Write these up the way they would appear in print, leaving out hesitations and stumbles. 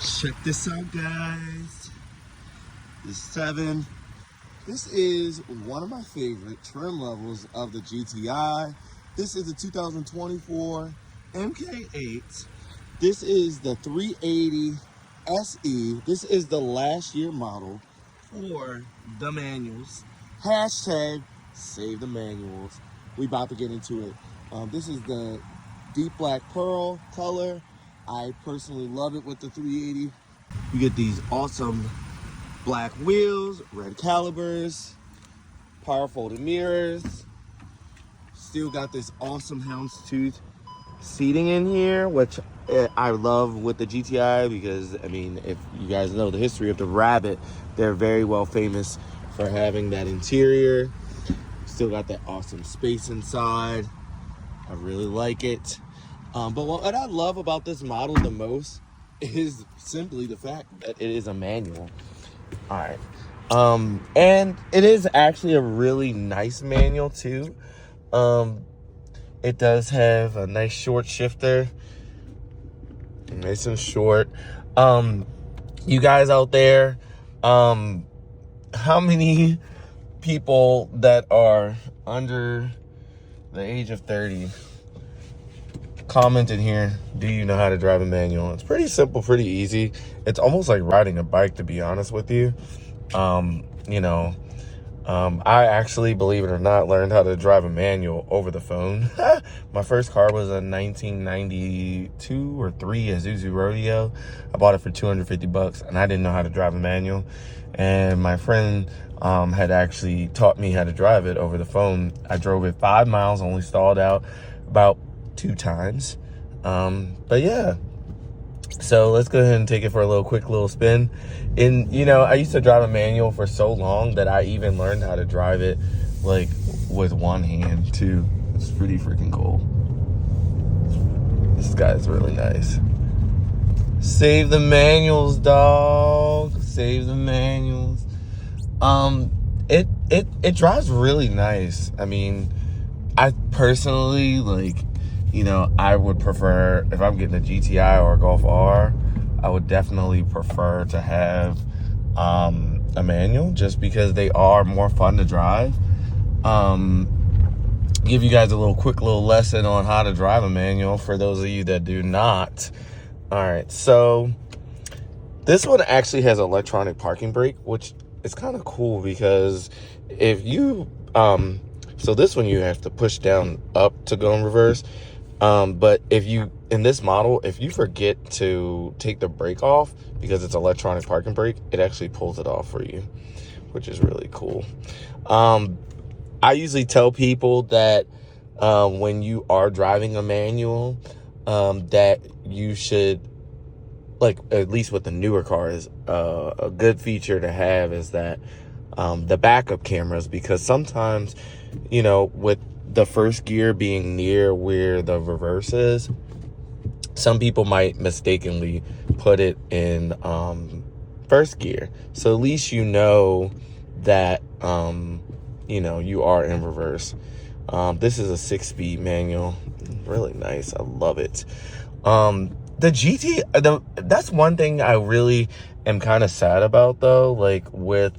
Check this out, guys. The 7. This is one of my favorite trim levels of the GTI. This is the 2024 MK8. This is the 380 SE. This is the last year model for the manuals. Hashtag save the manuals. We about to get into it. This is the deep black pearl color. I personally love it with the 380. You get these awesome black wheels, red calipers, power folded mirrors. Still got this awesome houndstooth seating in here, which I love with the GTI because, I mean, if you guys know the history of the Rabbit, they're very well famous for having that interior. Still got that awesome space inside. I really like it. But what I love about this model the most is simply the fact that it is a manual. All right. And it is actually a really nice manual too. It does have a nice short shifter. Nice and short. You guys out there, how many people that are under the age of 30 comment in here, do you know how to drive a manual? It's pretty simple, pretty easy. It's almost like riding a bike, to be honest with you. I actually, believe it or not, learned how to drive a manual over the phone. My first car was a 1992 or 3 Isuzu Rodeo. I bought it for $250 and I didn't know how to drive a manual. And my friend had actually taught me how to drive it over the phone. I drove it 5 miles, only stalled out about 2 times. But yeah. So let's go ahead and take it for a quick little spin. And, I used to drive a manual for so long that I even learned how to drive it, like, with one hand, too. It's pretty freaking cool. This guy's really nice. Save the manuals, dog. Save the manuals. It drives really nice. I mean, I personally, I would prefer, if I'm getting a GTI or a Golf R, I would definitely prefer to have a manual just because they are more fun to drive. Give you guys a quick little lesson on how to drive a manual for those of you that do not. All right, so this one actually has electronic parking brake, which is kind of cool because if you, so this one you have to push down up to go in reverse. But in this model, if you forget to take the brake off because it's electronic parking brake, it actually pulls it off for you, which is really cool. I usually tell people that when you are driving a manual, that you should, at least with the newer cars, a good feature to have is that the backup cameras, because sometimes, with the first gear being near where the reverse is, some people might mistakenly put it in first gear. So at least you know that you are in reverse. This is a 6-speed manual. Really nice. I love it. That's one thing I really am kind of sad about, though, with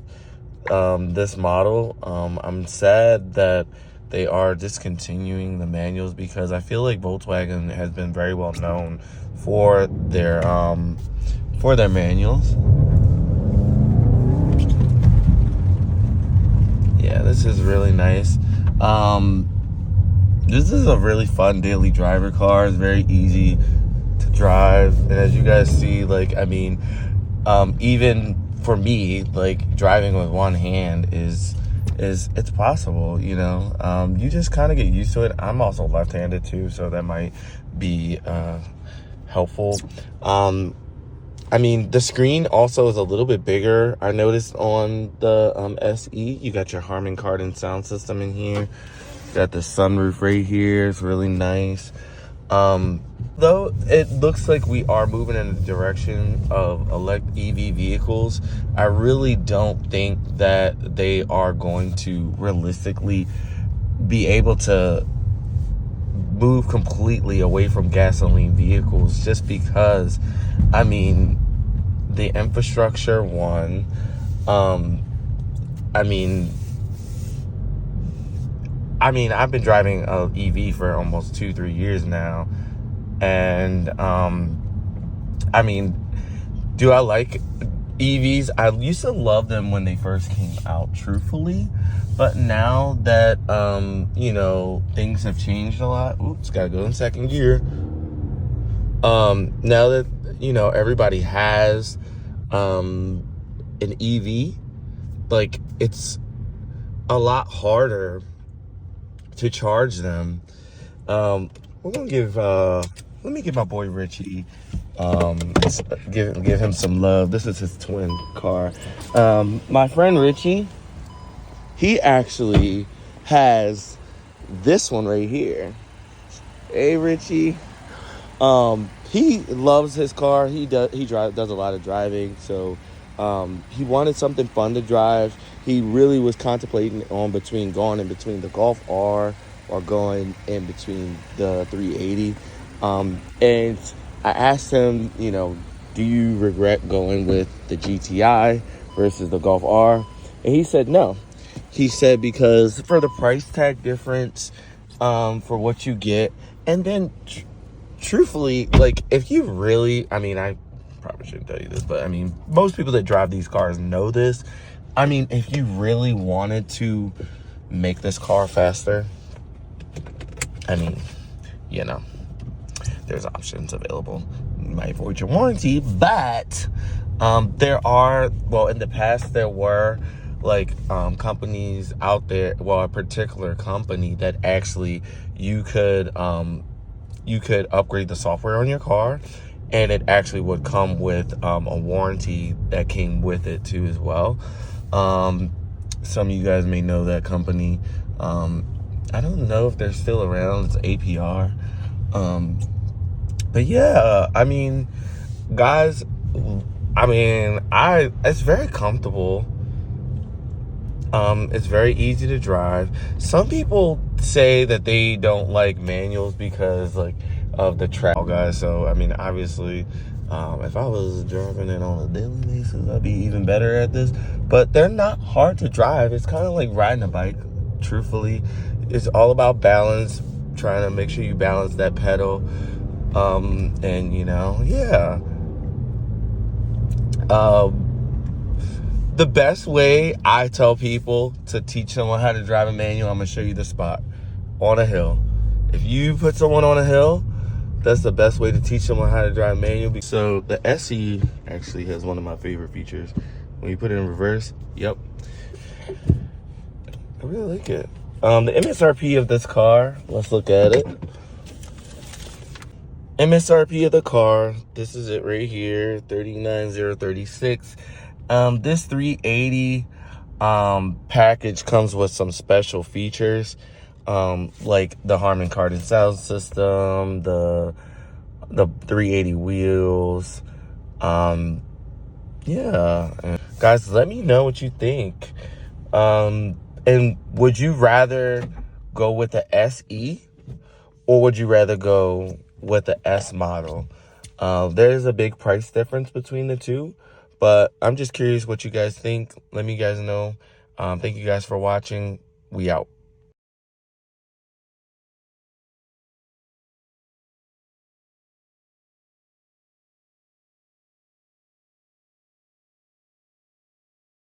this model. I'm sad that they are discontinuing the manuals because I feel like Volkswagen has been very well known for their manuals. Yeah, this is really nice. This is a really fun daily driver car. It's very easy to drive, and as you guys see, even for me, driving with one hand is it's possible. You just kind of get used to it. I'm also left-handed too, so that might be helpful. The screen also is a little bit bigger. I noticed on the SE, you got your Harman Kardon sound system in here. Got the sunroof right here. It's really nice. Though it looks like we are moving in the direction of EV vehicles, I really don't think that they are going to realistically be able to move completely away from gasoline vehicles, just because, the infrastructure one. I mean, I've been driving a EV for almost 2-3 years now, and I mean, do I like EVs? I used to love them when they first came out, truthfully, but now that you know, things have changed a lot. Oops, gotta go in second gear. Now that, you know, everybody has an EV, like, it's a lot harder to charge them. We're gonna give let me give my boy Richie, give him some love. This is his twin car. My friend Richie, he actually has this one right here. Hey Richie. He loves his car. He does a lot of driving, so he wanted something fun to drive. He really was contemplating on going in between the Golf R or going in between the 380. And I asked him, you know, do you regret going with the GTI versus the Golf R? And he said no. He said because for the price tag difference, for what you get, and then truthfully, like, if you really, I mean, I probably shouldn't tell you this, but I mean, most people that drive these cars know this. I mean, if you really wanted to make this car faster, I mean, you know, there's options available. You might void your warranty, but there are, well, in the past there were like companies out there, well, a particular company that actually you could upgrade the software on your car, and it actually would come with a warranty that came with it too as well. Some of you guys may know that company. I don't know if they're still around. It's APR. But yeah, I mean, guys, I mean, it's very comfortable. It's very easy to drive. Some people say that they don't like manuals because like of the travel, guys. So I mean, obviously, if I was driving it on a daily basis, I'd be even better at this. But they're not hard to drive. It's kind of like riding a bike, truthfully. It's all about balance, trying to make sure you balance that pedal. And you know, yeah. The best way I tell people to teach someone how to drive a manual, I'm gonna show you the spot on a hill. If you put someone on a hill, that's the best way to teach someone how to drive a manual. So the SE actually has one of my favorite features. When you put it in reverse, yep. I really like it. The MSRP of this car, let's look at it. MSRP of the car, this is it right here, $39,036. This 380 package comes with some special features, like the Harman Kardon sound system, the 380 wheels. Yeah, guys, let me know what you think. And would you rather go with the SE, or would you rather go with the S model? There's a big price difference between the two, but I'm just curious what you guys think. Let me guys know. Thank you guys for watching. We out.